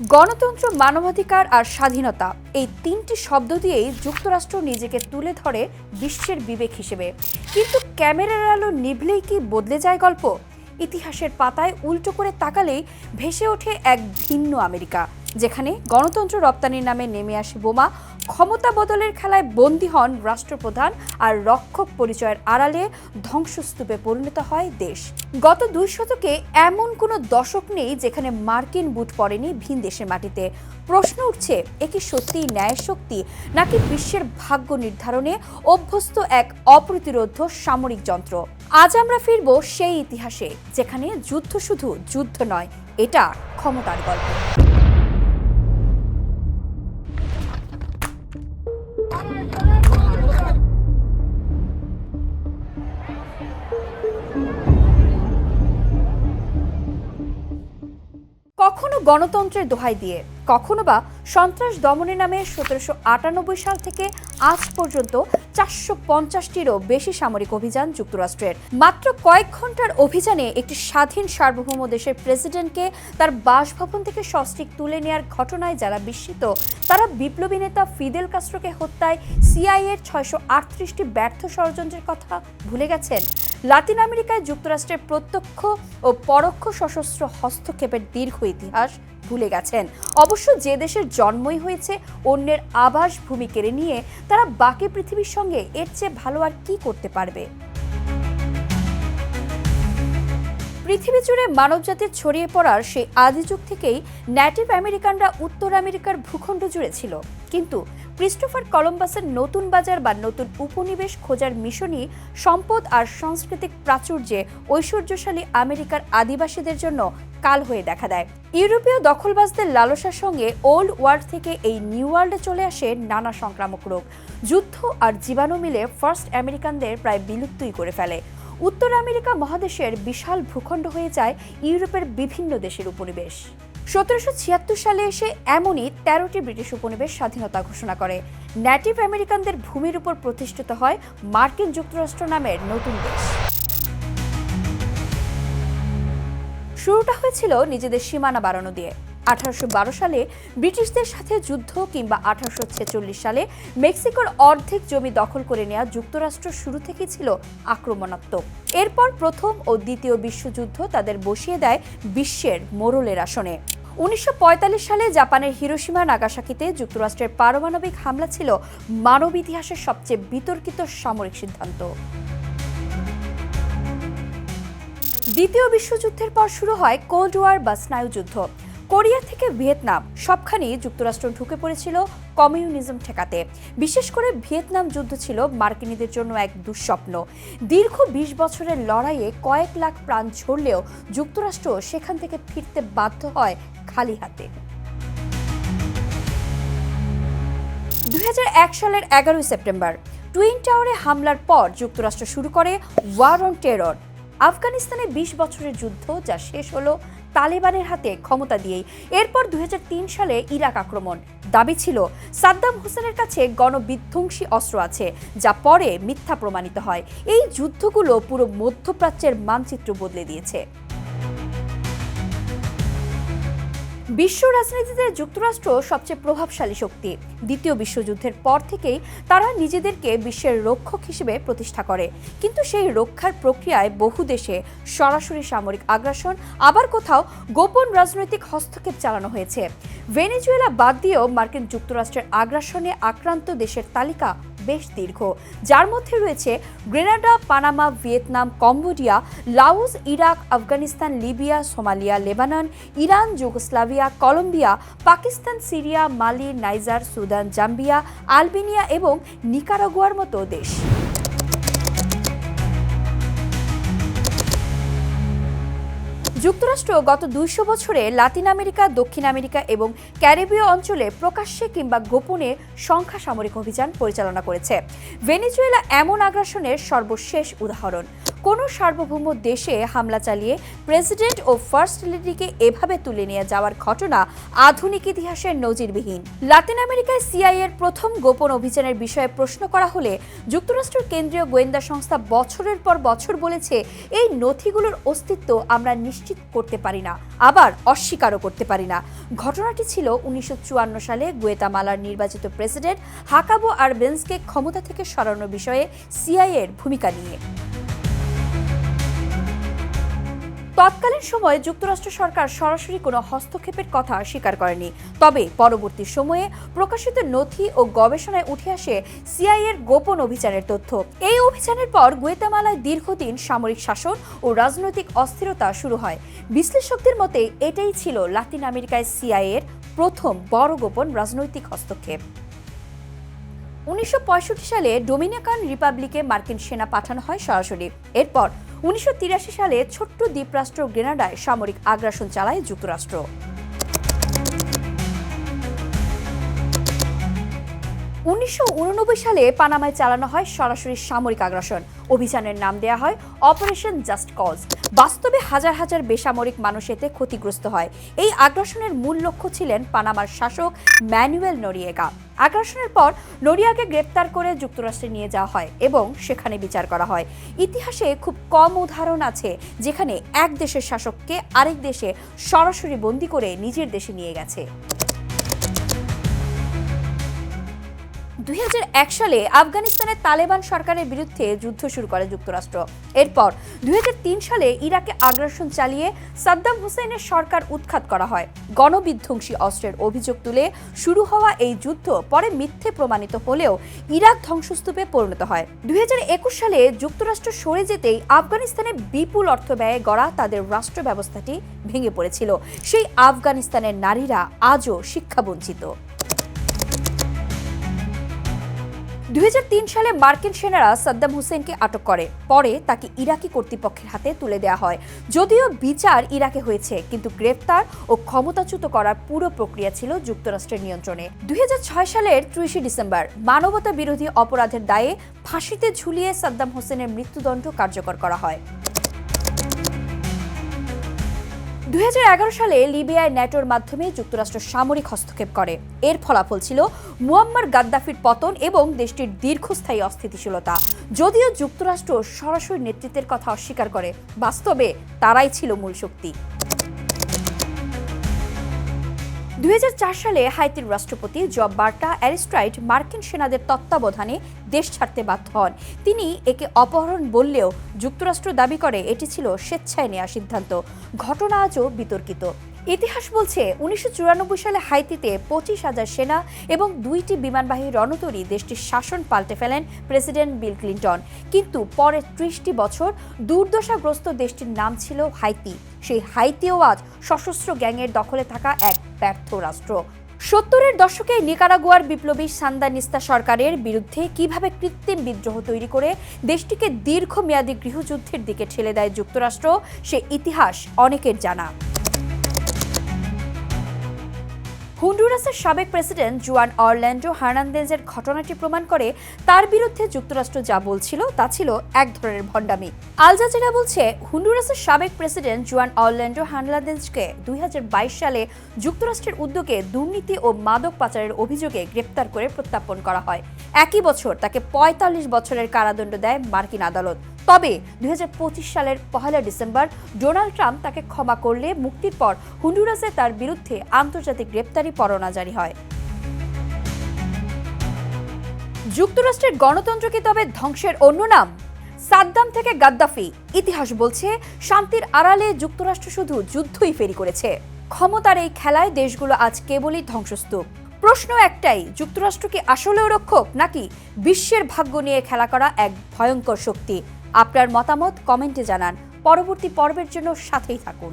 গণতন্ত্র, মানবাধিকার আর স্বাধীনতা এই তিনটি শব্দ দিয়েই যুক্তরাষ্ট্র নিজেকে তুলে ধরে বিশ্বের বিবেক হিসেবে। কিন্তু ক্যামেরার আলো নিভলেই কি বদলে যায় গল্প? ইতিহাসের পাতায় উল্টো করে তাকালেই ভেসে ওঠে এক ভিন্ন আমেরিকা, যেখানে গণতন্ত্র রপ্তানির নামে নেমে আসে বোমা, ক্ষমতা বদলের খেলায় বন্দী হন রাষ্ট্রপ্রধান, আর রক্ষক পরিচয়ের আড়ালে ধ্বংসস্তূপে পরিণত হয় দেশ। গত 2 শতকে এমন কোনো দশক নেই যেখানে মার্কিন বুথ পড়েনি ভিন দেশের মাটিতে। প্রশ্ন উঠছে, এ কি সত্যিই ন্যায়ের শক্তি, নাকি বিশ্বের ভাগ্য নির্ধারণে অভ্যস্ত এক অপ্রতিরোধ্য সামরিক যন্ত্র? আজ আমরা ফিরব সেই ইতিহাসে, যেখানে যুদ্ধ শুধু যুদ্ধ নয়, এটা ক্ষমতার গল্প। কখনো গণতন্ত্রের দোহাই দিয়ে, কখনো বা সন্ত্রাস দমনের নামে 1798 সাল থেকে আজ পর্যন্ত 450টিরও বেশি সামরিক অভিযান যুক্তরাষ্ট্রের। মাত্র কয়েক ঘন্টার অভিযানে একটি স্বাধীন সার্বভৌম দেশের প্রেসিডেন্টকে তার বাসভবন থেকে সস্ত্রীক তুলে নেওয়ার ঘটনায় যারা বিস্মিত, তারা বিপ্লবী নেতা ফিদেল কাস্ত্রোকে হত্যায় সিআইএর 638টি ব্যর্থ ষড়যন্ত্রের কথা ভুলে গেছেন। লাতিন আমেরিকায় যুক্তরাষ্ট্রের প্রত্যক্ষ ও পরোক্ষ সশস্ত্র হস্তক্ষেপের দীর্ঘ ইতিহাস ভুলে গেছেন। অবশ্য যে দেশের জন্মই হয়েছে অন্যের আবাস ভূমি কেড়ে নিয়ে, তারা বাকি পৃথিবীর সঙ্গে এর চেয়ে ভালো আর কি করতে পারবে? পৃথিবী জুড়ে মানবজাতির ছড়িয়ে পড়ার সেই আদি যুগ থেকেই নেটিভ আমেরিকানরা উত্তর আমেরিকার ভূখণ্ড জুড়ে ছিল। কিন্তু ক্রিস্টোফার কলম্বাসের নতুন বাজার বা নতুন উপনিবেশ খোঁজার মিশনই সম্পদ আর সাংস্কৃতিক প্রাচুর্যে ঐশ্বর্যশালী আমেরিকার আদিবাসীদের জন্য কাল হয়ে দেখা দেয়। ইউরোপীয় দখলবাজদের লালসার সঙ্গে ওল্ড ওয়ার্ল্ড থেকে এই নিউ ওয়ার্ল্ডে চলে আসে নানা সংক্রামক রোগ। যুদ্ধ আর জীবাণু মিলে ফার্স্ট আমেরিকানদের প্রায় বিলুপ্তই করে ফেলে। উত্তর আমেরিকা মহাদেশের বিশাল ভূখণ্ড হয়ে যায় ইউরোপের বিভিন্ন দেশের উপনিবেশ। 1776 সালে এসে এমনই 13টি ব্রিটিশ উপনিবেশ স্বাধীনতা ঘোষণা করে। নেটিভ আমেরিকানদের ভূমির উপর প্রতিষ্ঠিত হয় মার্কিন যুক্তরাষ্ট্র নামের নতুন দেশ। শুরুটা হয়েছিল নিজেদের সীমানা বাড়ানো দিয়ে। 1812 সালে ব্রিটিশদের সাথে যুদ্ধ, কিংবা 1846 সালে মেক্সিকোর অর্ধেক জমি দখল করে নেওয়া যুক্তরাষ্ট্র শুরু থেকেই ছিল আক্রমণাত্মক। এরপর প্রথম ও দ্বিতীয় বিশ্বযুদ্ধ তাদের বসিয়ে দেয় বিশ্বের মোড়লের আসনে। 1945 সালে জাপানের হিরোশিমা নাগাসাকিতে যুক্তরাষ্ট্রের পারমাণবিক হামলা ছিল মানব ইতিহাসের সবচেয়ে বিতর্কিত সামরিক সিদ্ধান্ত। দ্বিতীয় বিশ্বযুদ্ধের পর শুরু হয় কোল্ড ওয়ার বা স্নায়ুযুদ্ধ। কোরিয়া থেকে ভিয়েতনাম সবখানেই যুক্তরাষ্ট্র ঢুকে পড়েছিল কমিউনিজম ঠেকাতে। বিশেষ করে ভিয়েতনাম যুদ্ধ ছিল মার্কিনীদের জন্য এক দুঃস্বপ্ন। দীর্ঘ 20 বছরের লড়াইয়ে কয়েক লাখ প্রাণ ঝরলেও যুক্তরাষ্ট্র সেখান থেকে ফিরতে বাধ্য হয় খালি হাতে। 2001 সালের 11 সেপ্টেম্বর টুইন টাওয়ারে হামলার পর যুক্তরাষ্ট্র শুরু করে ওয়ার অন টেরর। আফগানিস্তানে 20 বছরের যুদ্ধ, যা শেষ হলো তালেবানের হাতে ক্ষমতা দিয়েই। এরপর 2003 সালে ইরাক আক্রমণ। দাবি ছিল সাদ্দাম হোসেনের কাছে গণবিধ্বংসী অস্ত্র আছে, যা পরে মিথ্যা প্রমাণিত হয়। এই যুদ্ধগুলো পুরো মধ্যপ্রাচ্যের মানচিত্র বদলে দিয়েছে। বিশ্ব রাজনীতিতে যুক্তরাষ্ট্র সবচেয়ে প্রভাবশালী শক্তি। দ্বিতীয় বিশ্বযুদ্ধের পর থেকেই তারা নিজেদেরকে বিশ্বের রক্ষক হিসেবে প্রতিষ্ঠা করে। কিন্তু সেই রক্ষার প্রক্রিয়ায় বহু দেশে সরাসরি সামরিক আগ্রাসন, আবার কোথাও গোপন রাজনৈতিক হস্তক্ষেপ চালানো হয়েছে। ভেনেজুয়েলা বাদ দিয়েও মার্কিন যুক্তরাষ্ট্রের আগ্রাসনে আক্রান্ত দেশের তালিকা বেশ দীর্ঘ, যার মধ্যে রয়েছে Grenada, Panama, Vietnam, Cambodia, Laos, Iraq, Afghanistan, Libya, Somalia, Lebanon, Iran, Yugoslavia, Colombia, Pakistan, Syria, Mali, Niger, Sudan, Zambia, Albania এবং নিকারাগুয়ার মতো দেশ। যুক্তরাষ্ট্র গত 200 বছরে লাতিন আমেরিকা, দক্ষিণ আমেরিকা এবং ক্যারিবীয় অঞ্চলে প্রকাশ্যে কিংবা গোপনে সংখ্যা সামরিক অভিযান পরিচালনা করেছে। ভেনেজুয়েলা এমন আগ্রাসনের সর্বশেষ উদাহরণ। কোনো সার্বভৌম দেশে হামলা চালিয়ে প্রেসিডেন্ট ও ফার্স্ট লেডিকে এভাবে তুলে নিয়ে যাওয়ার ঘটনা আধুনিক ইতিহাসের নজিরবিহীন। লাতিন আমেরিকায় সিআইএর প্রথম গোপন অভিযানের বিষয়ে প্রশ্ন করা হলে যুক্তরাষ্ট্রের কেন্দ্রীয় গোয়েন্দা সংস্থা বছরের পর বছর বলেছে, এই নথিগুলোর অস্তিত্ব আমরা নিশ্চিত করতে পারি না, আবার অস্বীকারও করতে পারি না। ঘটনাটি ছিল 1954 সালে গুয়েতামালার নির্বাচিত প্রেসিডেন্ট হাকাবো আরবেন্সকে ক্ষমতা থেকে সরানোর বিষয়ে সিআইএর ভূমিকা নিয়ে। তৎকালীন সময়ে যুক্তরাষ্ট্র সরকার সরাসরি কোনো হস্তক্ষেপের কথা স্বীকার করেনি, তবে পরবর্তী সময়ে প্রকাশিত নথি ও গবেষণায় উঠে আসে সিআইএর গোপন অভিযানের তথ্য। এই অভিযানের পর গুয়েতামালায় দীর্ঘদিন সামরিক শাসন ও রাজনৈতিক অস্থিরতা শুরু হয়। বিশ্লেষকদের মতে এটাই ছিল লাতিন আমেরিকায় সিআইএর প্রথম বড় গোপন রাজনৈতিক হস্তক্ষেপ। 1965 সালে ডোমিনিকান রিপাবলিকে মার্কিন সেনা পাঠানো হয় সরাসরি। এরপর 1983 সালে ছোট্ট দ্বীপরাষ্ট্র গ্রেনাডায় সামরিক আগ্রাসন চালায় যুক্তরাষ্ট্র। 1989 সালে পানামায় চালানো হয় সরাসরি সামরিক আগ্রাসন। অভিযানের নাম দেয়া হয় অপারেশন জাস্ট কজ। বাস্তবে হাজার হাজার বেসামরিক মানুষ এতে ক্ষতিগ্রস্ত হয়। এই আগ্রাসনের মূল লক্ষ্য ছিলেন পানামার শাসক ম্যানুয়েল নোরিয়েগা। আগ্রাসনের পর নোরিয়াকে গ্রেপ্তার করে যুক্তরাষ্ট্রে নিয়ে যাওয়া হয় এবং সেখানে বিচার করা হয়। ইতিহাসে খুব কম উদাহরণ আছে যেখানে এক দেশের শাসককে আরেক দেশে সরাসরি বন্দী করে নিজের দেশে নিয়ে গেছে। 2001 সালে আফগানিস্তানের তালেবান সরকারের বিরুদ্ধে যুদ্ধ শুরু করে যুক্তরাষ্ট্র। এরপর 2003 সালে ইরাকে আগ্রাসন চালিয়ে সাদ্দাম হুসেনের সরকার উৎখাত করা হয়। গণবিধ্বংসী অস্ত্রের অভিযোগ তুলে শুরু হওয়া এই যুদ্ধ পরে মিথ্যে প্রমাণিত হলেও ইরাক ধ্বংসস্তূপে পরিণত হয়। 2021 সালে যুক্তরাষ্ট্র সরে যেতেই আফগানিস্তানে বিপুল অর্থ ব্যয়ে গড়া তাদের রাষ্ট্র ব্যবস্থাটি ভেঙে পড়েছিল। সেই আফগানিস্তানের নারীরা আজও শিক্ষাবঞ্চিত। 2003 সালে মার্কিন সেনারা সাদ্দাম হুসেনকে আটক করে, পরে তাকে ইরাকি কর্তৃপক্ষের হাতে তুলে দেওয়া হয়। যদিও বিচার ইরাকে হয়েছে, কিন্তু গ্রেফতার ও ক্ষমতাচ্যুত করার পুরো প্রক্রিয়া ছিল যুক্তরাষ্ট্রের নিয়ন্ত্রণে। 2006 সালের 30 ডিসেম্বর মানবতা বিরোধী অপরাধের দায়ে ফাঁসিতে ঝুলিয়ে সাদ্দাম হোসেনের মৃত্যুদণ্ড কার্যকর করা হয়। 2011 সালে লিবিয়ায় ন্যাটোর মাধ্যমে যুক্তরাষ্ট্র সামরিক হস্তক্ষেপ করে। এর ফলাফল ছিল মুয়াম্মার গাদ্দাফির পতন এবং দেশটির দীর্ঘস্থায়ী অস্থিতিশীলতা। যদিও যুক্তরাষ্ট্র সরাসরি নেতৃত্বের কথা অস্বীকার করে, বাস্তবে তারাই ছিল মূল শক্তি। 2004 সালে হাইতির রাষ্ট্রপতি জব বার্টা অ্যারিস্ট্রাইট মার্কিন সেনাদের তত্ত্বাবধানে দেশ ছাড়তে বাধ্য হন। তিনি একে অপহরণ বললেও যুক্তরাষ্ট্র দাবি করে এটি ছিল স্বেচ্ছায় নেওয়া সিদ্ধান্ত। ঘটনা আজও বিতর্কিত। ইতিহাস বলছে 1994 সালে হাইতিতে 25,000 সেনা এবং 2টি বিমানবাহী রণতরী দেশটির শাসন পাল্টে ফেলেন প্রেসিডেন্ট বিল ক্লিন্টন। কিন্তু পরের 30টি বছর দুর্দশাগ্রস্ত দেশটির নাম ছিল হাইতি। সেই হাইতিও আজ সশস্ত্র গ্যাংয়ের দখলে থাকা এক ব্যর্থ রাষ্ট্র। 70-এর দশকে নিকারাগুয়ার বিপ্লবী সান্দানিস্তা সরকারের বিরুদ্ধে কিভাবে কৃত্রিম বিদ্রোহ তৈরি করে দেশটিকে দীর্ঘমেয়াদী গৃহযুদ্ধের দিকে ঠেলে দেয় যুক্তরাষ্ট্র, সে ইতিহাস অনেকের জানা। হন্ডুরাসের সাবেক প্রেসিডেন্ট জুয়ান অরল্যান্ডো হার্নান্দেজের ঘটনাটি প্রমাণ করে তার বিরুদ্ধে যুক্তরাষ্ট্র যা বলছিল তা ছিল এক ধরনের ভণ্ডামি। আল জাজিরা বলছে, হন্ডুরাসের সাবেক প্রেসিডেন্ট জুয়ান অরল্যান্ডো হার্নান্দেজকে 2022 সালে যুক্তরাষ্ট্রের উদ্যোগে দুর্নীতি ও মাদক পাচারের অভিযোগে গ্রেপ্তার করে প্রত্যর্পণ করা হয়। একই বছর তাকে 45 বছরের কারাদণ্ড দেয় মার্কিন আদালত। তবে 2025 সালের 1 ডিসেম্বর ডোনাল্ড ট্রাম্প তাকে ক্ষমা করলে মুক্তির পর হন্ডুরাসে তার বিরুদ্ধে আন্তর্জাতিক গ্রেপ্তারি পরোয়ানা জারি হয়। যুক্তরাষ্ট্রের গণতন্ত্র কি তবে ধ্বংসের অন্য নাম? সাদ্দাম থেকে গাদ্দাফি, ইতিহাস বলছে শান্তির আড়ালে যুক্তরাষ্ট্র শুধু যুদ্ধই ফেরি করেছে। ক্ষমতার এই খেলায় দেশগুলো আজ কেবলই ধ্বংসস্তূপ। প্রশ্ন একটাই, যুক্তরাষ্ট্র কি আসলেও রক্ষক নাকি বিশ্বের ভাগ্য নিয়ে খেলা করা এক ভয়ঙ্কর শক্তি? আপনার মতামত কমেন্টে জানান। পরবর্তী পর্বের জন্য সাথেই থাকুন।